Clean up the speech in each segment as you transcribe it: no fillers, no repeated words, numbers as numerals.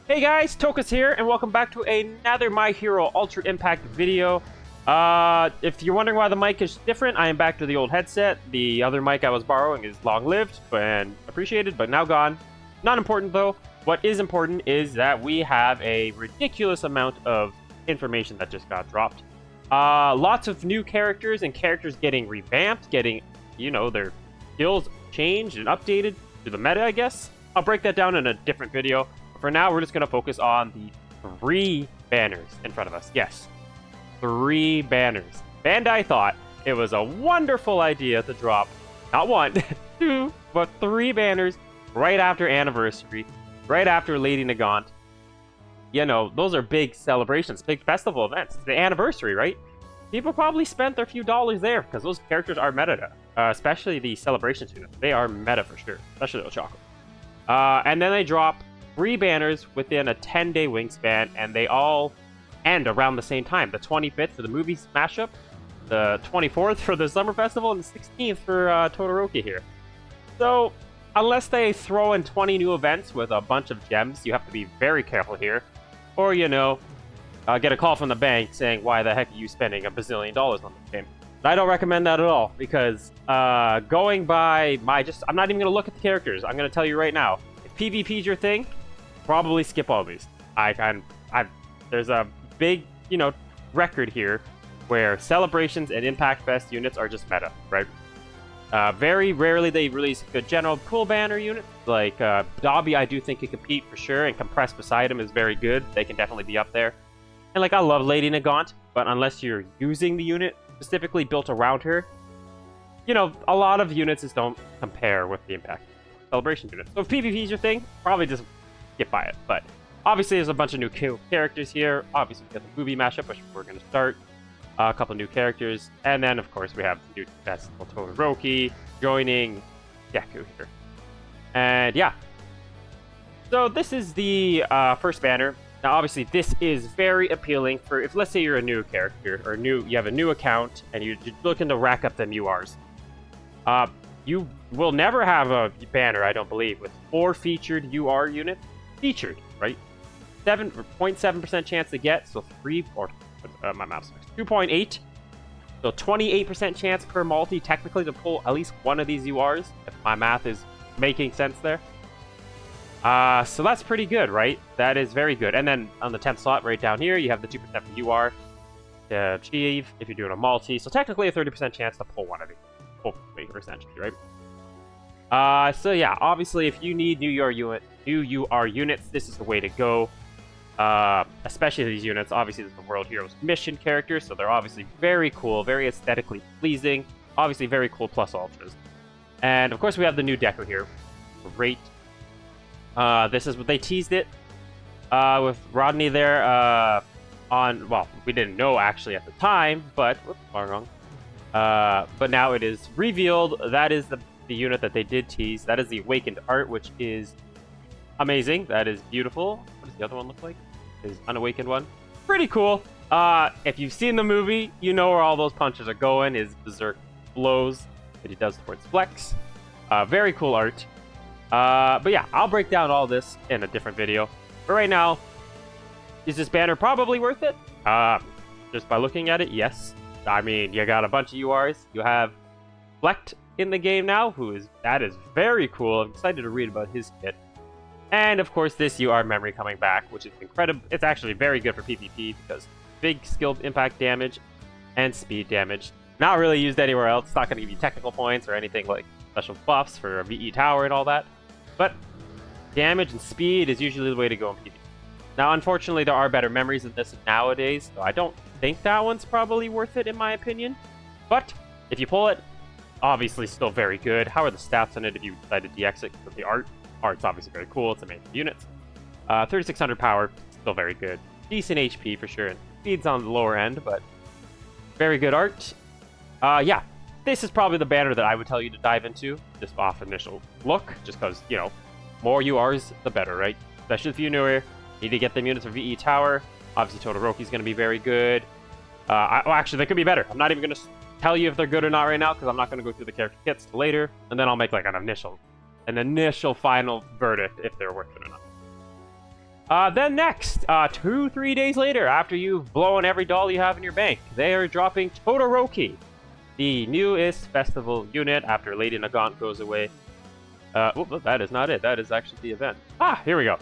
Hey guys, Tokus here, and welcome back to another My Hero Ultra Impact video. If you're wondering why the mic is different, I am back to the old headset. The other mic I was borrowing is long-lived and appreciated, but now gone. Not important though. What is important is that we have a ridiculous amount of information that just got dropped. Lots of new characters and characters getting revamped, getting, their skills changed and updated to the meta, I guess. I'll break that down in a different video. For now, we're just going to focus on the 3 banners in front of us. Yes, 3 banners. Bandai thought it was a wonderful idea to drop not 1, 2, but 3 banners right after Anniversary, right after Lady Nagant. Those are big celebrations, big festival events. It's the Anniversary, right? People probably spent their few dollars there because those characters are meta, especially the Celebrations units. They are meta for sure, especially Ochako. And then they drop 3 banners within a 10-day wingspan, and they all end around the same time. The 25th for the movie mashup, the 24th for the Summer Festival, and the 16th for Todoroki here. So, unless they throw in 20 new events with a bunch of gems, you have to be very careful here. Or, get a call from the bank saying, why the heck are you spending $1 bazillion on this game? I don't recommend that at all, because going by I'm not even going to look at the characters. I'm going to tell you right now, if PvP is your thing, probably skip all these. There's a big, record here where Celebrations and Impact Fest units are just meta, right? Very rarely they release good general cool banner units. Like Dobby, I do think can compete for sure, and Compressed beside him is very good. They can definitely be up there. And I love Lady Nagant, but unless you're using the unit specifically built around her, a lot of units just don't compare with the Impact Celebration units. So if PvP is your thing, probably just get by it. But obviously there's a bunch of new characters here. Obviously we got the movie mashup, which we're going to start. A couple new characters. And then of course we have the new festival Todoroki joining Deku here. And yeah. So this is the first banner. Now obviously this is very appealing for if, let's say, you're a new character or you have a new account and you're looking to rack up them URs. You will never have a banner, I don't believe, with 4 featured UR units. Featured, right? 7.7% chance to get, so 2.8. So 28% chance per multi, technically, to pull at least one of these URs, if my math is making sense there. So that's pretty good, right? That is very good. And then on the 10th slot, right down here, you have the 2% for UR to achieve if you're doing a multi. So technically a 30% chance to pull one of these. Hopefully, or essentially, right? So yeah, obviously, if you need new UR units, this is the way to go. Especially these units. Obviously, this is the World Heroes Mission characters, so they're obviously very cool, very aesthetically pleasing. Obviously, very cool plus ultras. And of course, we have the new Deku here. Great. This is what they teased it with Rodney there. Well, we didn't know actually at the time, but whoops, wrong. But now it is revealed. That is the unit that they did tease. That is the Awakened art, which is amazing. That is beautiful. What does the other one look like? His Unawakened one. Pretty cool. If you've seen the movie, you know where all those punches are going. His berserk blows that he does towards Flex. Very cool art. But yeah, I'll break down all this in a different video. But right now, is this banner probably worth it? Just by looking at it, yes. I mean, you got a bunch of URs. You have Flecht in the game now, that is very cool. I'm excited to read about his kit. And of course, this UR memory coming back, which is incredible. It's actually very good for PvP because big skill impact damage and speed damage. Not really used anywhere else. It's not going to give you technical points or anything like special buffs for a VE tower and all that. But damage and speed is usually the way to go in PvP. Now, unfortunately, there are better memories than this nowadays, so I don't think that one's probably worth it in my opinion. But if you pull it, obviously still very good. How are the stats on it if you decide to DX it? With the art's obviously very cool. It's amazing units. 3600 power, still very good. Decent HP for sure, and speed's on the lower end, but very good art. Yeah, this is probably the banner that I would tell you to dive into, just off initial look, just because, more URs, the better, right? Especially if you're newer. Need to get them units for VE Tower. Obviously, Todoroki's going to be very good. Actually, they could be better. I'm not even going to tell you if they're good or not right now, because I'm not going to go through the character kits later, and then I'll make an initial final verdict if they're worth it or not. Then next, 2-3 days later, after you've blown every doll you have in your bank, they are dropping Todoroki, the newest festival unit after Lady Nagant goes away. That is not it. That is actually the event. Here we go.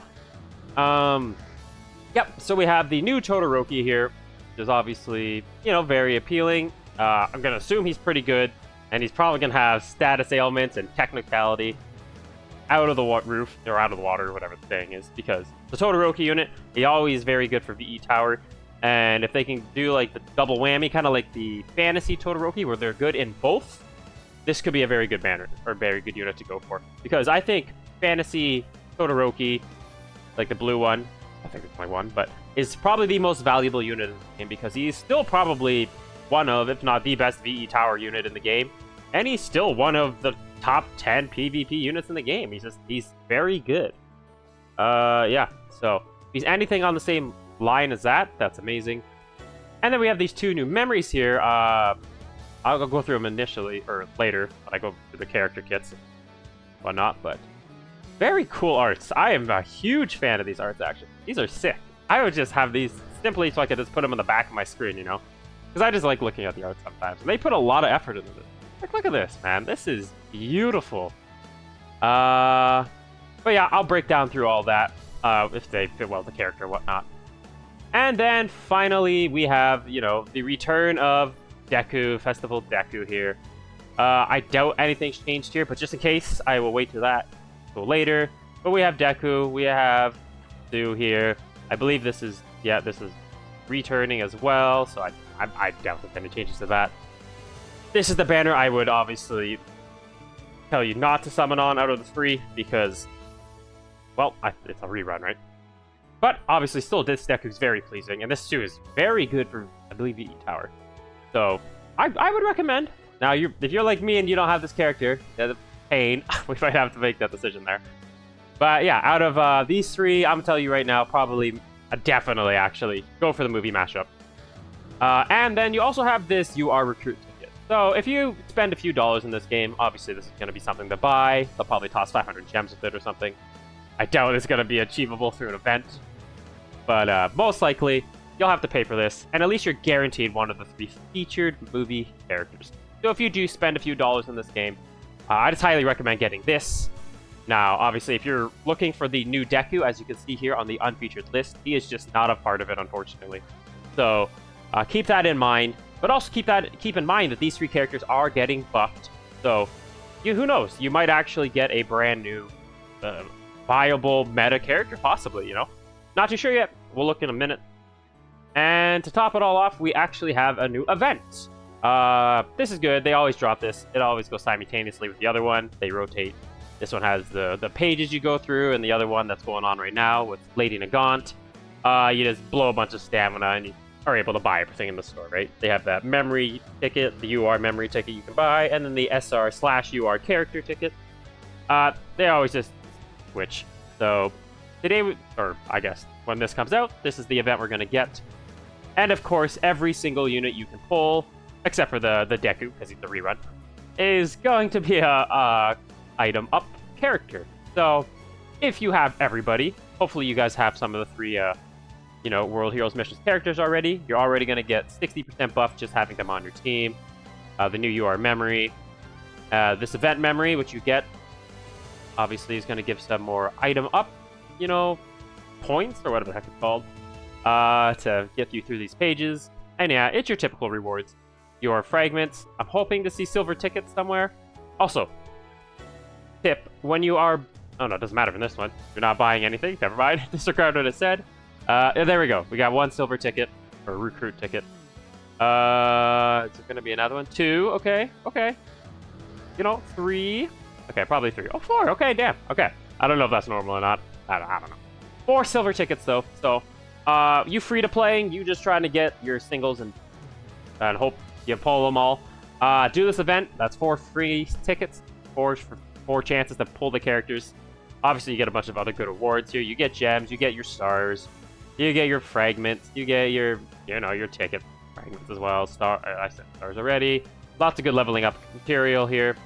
Yep, so we have the new Todoroki here, which is obviously, very appealing. I'm going to assume he's pretty good, and he's probably going to have status ailments and technicality out of the roof, or out of the water, or whatever the thing is, because the Todoroki unit, he always very good for VE Tower, and if they can do like the double whammy, kind of like the fantasy Todoroki, where they're good in both, this could be a very good banner, or very good unit to go for, because I think fantasy Todoroki, like the blue one, I think it's my one, but is probably the most valuable unit in the game, because he's still probably one of, if not the best VE Tower unit in the game, and he's still one of the top 10 PvP units in the game. He's very good. Yeah, so if he's anything on the same line as that, that's amazing. And then we have these two new memories here. I'll go through them initially, or later, when I go through the character kits and whatnot, but very cool arts. I am a huge fan of these arts, actually. These are sick. I would just have these simply so I could just put them on the back of my screen, Because I just like looking at the art sometimes. And they put a lot of effort into this. Look at this, man. This is beautiful. But yeah, I'll break down through all that if they fit well with the character and whatnot. And then finally, we have, the return of Deku, Festival Deku here. I doubt anything's changed here, but just in case, I will wait till that till later. But we have Deku, we have Sue here. I believe this is returning as well, so I doubt there's any changes to that. This is the banner I would obviously tell you not to summon on out of the free, because, well, it's a rerun, right? But obviously, still, this deck is very pleasing, and this too is very good for, I believe, VE Tower. So, I would recommend. Now, if you're like me and you don't have this character, that's a pain. We might have to make that decision there. But yeah, out of these three, I'm gonna tell you right now, probably, definitely actually, go for the movie mashup. And then you also have this UR recruit ticket. So if you spend a few dollars in this game, obviously this is going to be something to buy. They'll probably toss 500 gems with it or something. I doubt it's going to be achievable through an event. But most likely, you'll have to pay for this. And at least you're guaranteed one of the 3 featured movie characters. So if you do spend a few dollars in this game, I just highly recommend getting this. Now, obviously, if you're looking for the new Deku, as you can see here on the unfeatured list, he is just not a part of it, unfortunately. So keep that in mind. But also keep in mind that these 3 characters are getting buffed. So, who knows? You might actually get a brand new, viable meta character, possibly, Not too sure yet. We'll look in a minute. And to top it all off, we actually have a new event. This is good. They always drop this. It always goes simultaneously with the other one. They rotate. This one has the pages you go through, and the other one that's going on right now with Lady Nagant. You just blow a bunch of stamina, and you are able to buy everything in the store, right? They have that memory ticket, the UR memory ticket you can buy, and then the SR/UR character ticket. They always just switch. So today, or I guess when this comes out, this is the event we're going to get. And of course, every single unit you can pull, except for the Deku, because he's the rerun, is going to be a item up character. So if you have everybody, hopefully you guys have some of the 3 World Heroes Missions characters already. You're already going to get 60% buff just having them on your team. The new UR memory. This event memory, which you get, obviously is going to give some more item up, points, or whatever the heck it's called, to get you through these pages. And yeah, it's your typical rewards. Your fragments. I'm hoping to see silver tickets somewhere. Also, tip, when you are... Oh no, it doesn't matter in this one. You're not buying anything. Never mind. Disregard what it said. There we go. We got 1 silver ticket, or recruit ticket. Is it going to be another one? 2. Okay. 3. Okay, probably 3. Oh, 4. Okay, damn. Okay. I don't know if that's normal or not. I don't know. 4 silver tickets, though. So, you free to playing. You just trying to get your singles and hope you pull them all. Do this event. That's 4 free tickets. 4 chances to pull the characters. Obviously, you get a bunch of other good rewards here. You get gems. You get your stars. You get your fragments. You get your, your ticket fragments as well. I said stars already. Lots of good leveling up material here.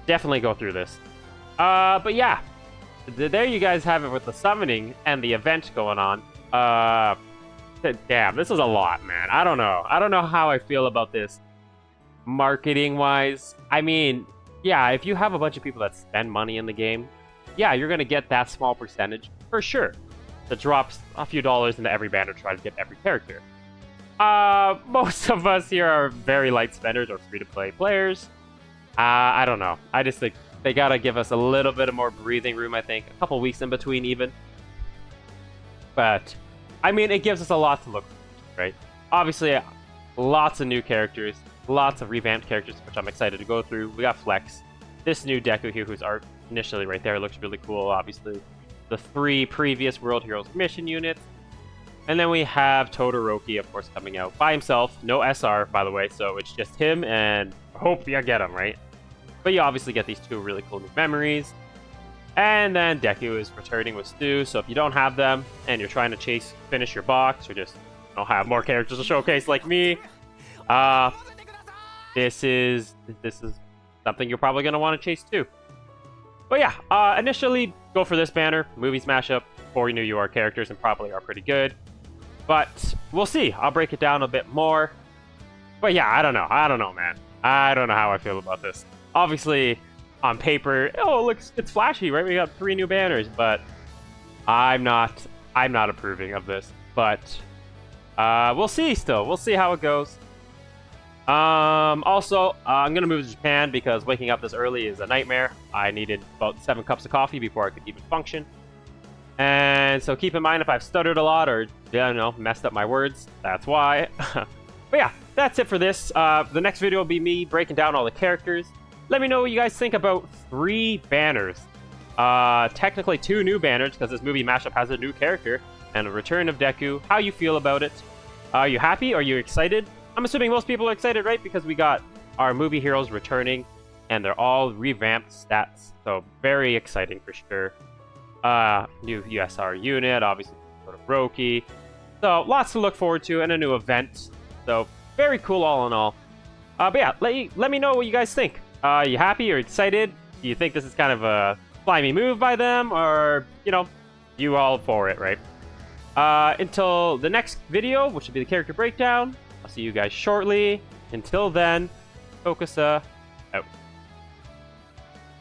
Definitely go through this. But yeah, there you guys have it with the summoning and the event going on. Damn, this is a lot, man. I don't know. I don't know how I feel about this marketing-wise. I mean, yeah, if you have a bunch of people that spend money in the game, yeah, you're gonna get that small percentage for sure. That drops a few dollars into every banner to try to get every character. Most of us here are very light spenders or free-to-play players. I don't know. I just think they gotta give us a little bit of more breathing room, I think. A couple weeks in between, even. But, I mean, it gives us a lot to look for, right? Obviously, lots of new characters. Lots of revamped characters, which I'm excited to go through. We got Flex. This new Deku here, whose art initially right there looks really cool, obviously. The 3 previous World Heroes mission units. And then we have Todoroki, of course, coming out by himself. No SR, by the way, so it's just him, and hope you get him, right? But you obviously get these 2 really cool new memories. And then Deku is returning with Stu, so if you don't have them, and you're trying to finish your box, or just don't have more characters to showcase like me, this is something you're probably going to want to chase too. But yeah, initially, go for this banner. Movies mashup, 4 new UR characters, and probably are pretty good. But we'll see. I'll break it down a bit more. But yeah, I don't know, man. I don't know how I feel about this. Obviously, on paper, oh, it looks, it's flashy, right? We got 3 new banners, but I'm not approving of this. But we'll see still. We'll see how it goes. Also, I'm gonna move to Japan because waking up this early is a nightmare. I needed about 7 cups of coffee before I could even function. And so keep in mind if I've stuttered a lot or, messed up my words, that's why. But yeah, that's it for this. The next video will be me breaking down all the characters. Let me know what you guys think about 3 banners. Technically 2 new banners because this movie mashup has a new character and a return of Deku. How you feel about it? Are you happy? Are you excited? I'm assuming most people are excited, right? Because we got our movie heroes returning, and they're all revamped stats. So very exciting for sure. New USR unit, obviously Todoroki. So lots to look forward to, and a new event. So very cool all in all. But yeah, let me know what you guys think. You happy or excited? Do you think this is kind of a slimy move by them, or you all for it, right? Until the next video, which will be the character breakdown. I'll see you guys shortly. Until then, Focusa out.